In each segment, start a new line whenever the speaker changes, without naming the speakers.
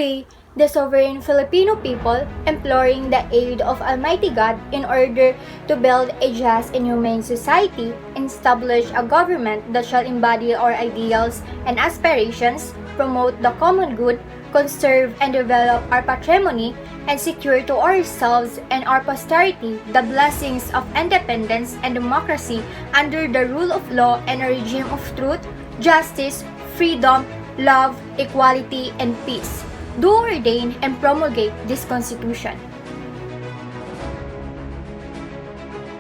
We, the sovereign Filipino people, imploring the aid of Almighty God in order to build a just and humane society and establish a government that shall embody our ideals and aspirations, promote the common good, conserve and develop our patrimony, and secure to ourselves and our posterity the blessings of independence and democracy under the rule of law and a regime of truth, justice, freedom, love, equality, and peace. Do ordain and promulgate this Constitution.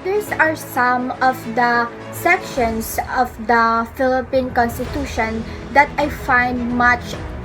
These are some of the sections of the Philippine Constitution that I find much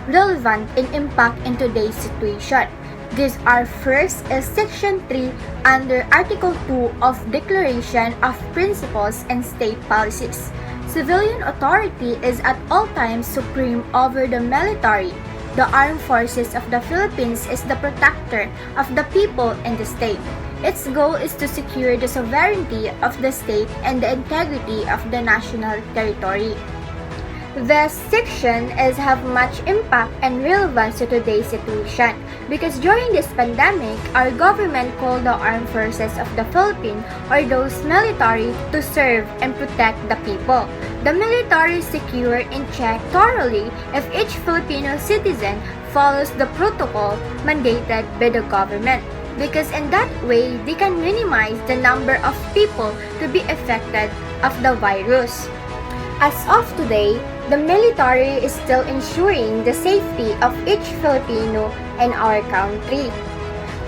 relevant in impact in today's situation. These are first is Section 3 under Article 2 of Declaration of Principles and State Policies. Civilian authority is at all times supreme over the military. The armed forces of the Philippines is the protector of the people and the state. Its goal is to secure the sovereignty of the state and the integrity of the national territory. This section have much impact and relevance to today's situation because during this pandemic, our government called the armed forces of the Philippines or those military to serve and protect the people. The military secure and check thoroughly if each Filipino citizen follows the protocol mandated by the government because in that way, they can minimize the number of people to be affected of the virus. As of today, the military is still ensuring the safety of each Filipino in our country.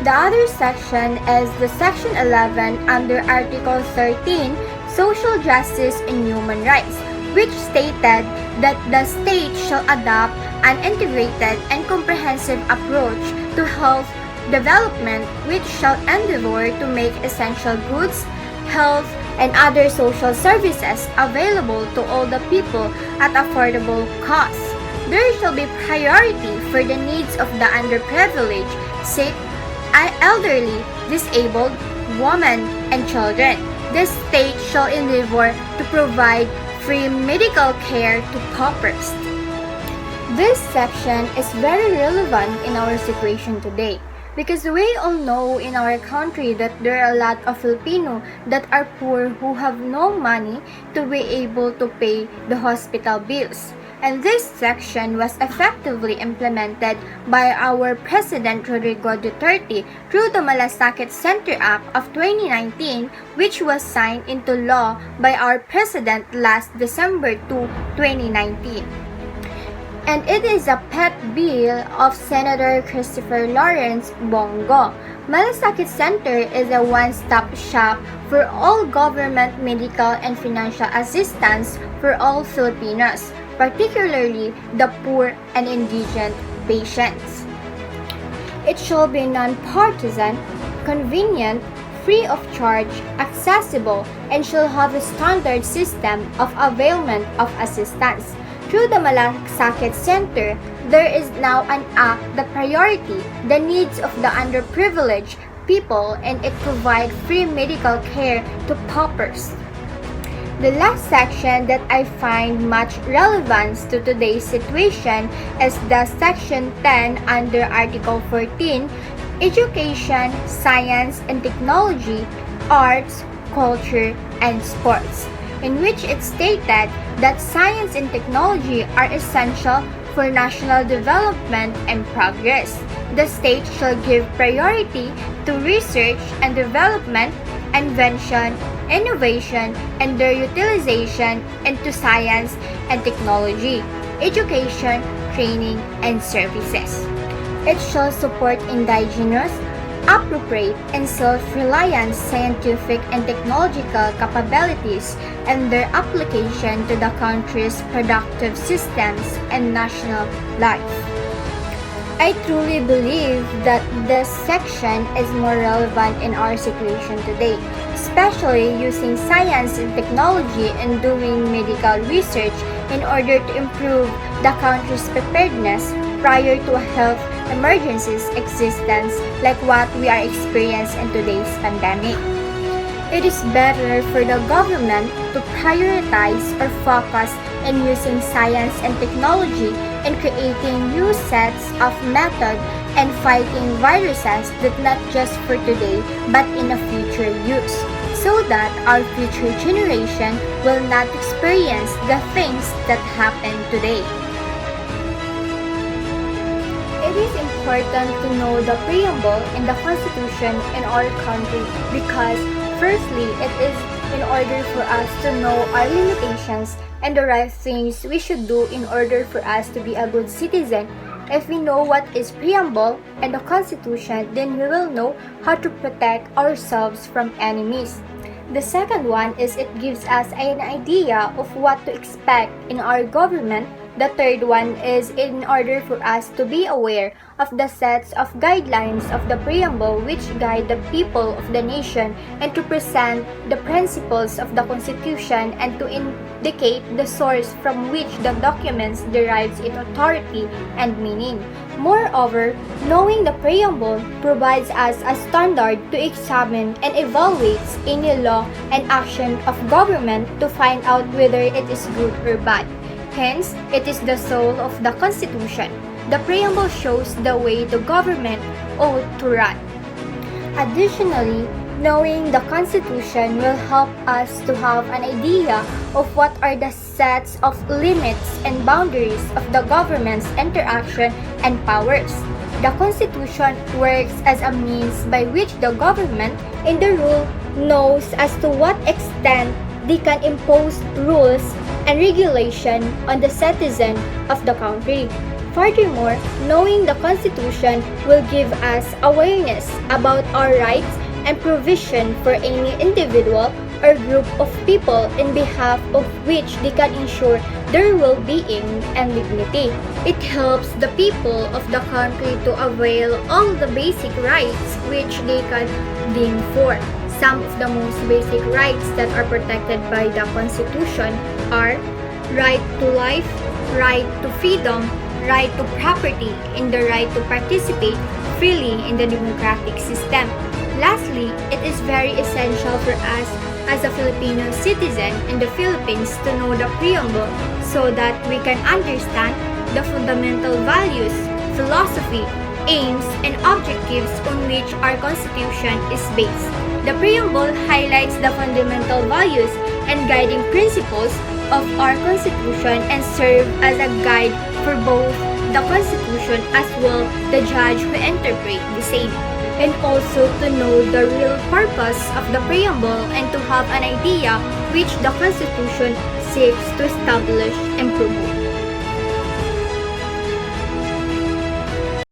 The other section is the Section 11 under Article 13, Social Justice and Human Rights, which stated that the state shall adopt an integrated and comprehensive approach to health development which shall endeavor to make essential goods, health, and other social services available to all the people at affordable cost. There shall be priority for the needs of the underprivileged, sick, elderly, disabled, women, and children. The state shall endeavor to provide free medical care to paupers. This section is very relevant in our situation today. Because we all know in our country that there are a lot of Filipino that are poor who have no money to be able to pay the hospital bills. And this section was effectively implemented by our President Rodrigo Duterte through the Malasakit Center Act of 2019, which was signed into law by our President last December 2, 2019. And it is a pet bill of Senator Christopher Lawrence Bongo. Malasakit Center is a one-stop shop for all government medical and financial assistance for all Filipinos, particularly the poor and indigent patients. It shall be non-partisan, convenient, free of charge, accessible, and shall have a standard system of availment of assistance. Through the Malasakit Center, there is now an act that priority the needs of the underprivileged people and it provides free medical care to paupers. The last section that I find much relevance to today's situation is the Section 10 under Article 14, Education, Science and Technology, Arts, Culture, and Sports, in which it stated that science and technology are essential for national development and progress. The state shall give priority to research and development, invention, innovation, and their utilization into science and technology, education, training, and services. It shall support indigenous, appropriate and self-reliant scientific and technological capabilities and their application to the country's productive systems and national life. I truly believe that this section is more relevant in our situation today, especially using science and technology and doing medical research in order to improve the country's preparedness prior to a health emergencies existence like what we are experiencing in today's pandemic. It is better for the government to prioritize or focus in using science and technology in creating new sets of methods and fighting viruses that not just for today but in a future use, so that our future generation will not experience the things that happen today. It is important to know the preamble in the Constitution in our country because, firstly, it is in order for us to know our limitations and the right things we should do in order for us to be a good citizen. If we know what is preamble and the Constitution, then we will know how to protect ourselves from enemies. The second one is it gives us an idea of what to expect in our government. The third one is in order for us to be aware of the sets of guidelines of the preamble which guide the people of the nation and to present the principles of the Constitution and to indicate the source from which the documents derives its authority and meaning. Moreover, knowing the preamble provides us a standard to examine and evaluate any law and action of government to find out whether it is good or bad. Hence, it is the soul of the Constitution. The preamble shows the way the government ought to run. Additionally, knowing the Constitution will help us to have an idea of what are the sets of limits and boundaries of the government's interaction and powers. The Constitution works as a means by which the government in the rule knows as to what extent they can impose rules and regulation on the citizen of the country. Furthermore, knowing the Constitution will give us awareness about our rights and provision for any individual or group of people in behalf of which they can ensure their well-being and dignity. It helps the people of the country to avail all the basic rights which they can deem for. Some of the most basic rights that are protected by the Constitution are right to life, right to freedom, right to property, and the right to participate freely in the democratic system. Lastly, it is very essential for us as a Filipino citizen in the Philippines to know the preamble so that we can understand the fundamental values, philosophy, aims, and objectives on which our Constitution is based. The preamble highlights the fundamental values and guiding principles of our Constitution and serve as a guide for both the Constitution as well the judge who interpret the same, and also to know the real purpose of the preamble and to have an idea which the Constitution seeks to establish and promote.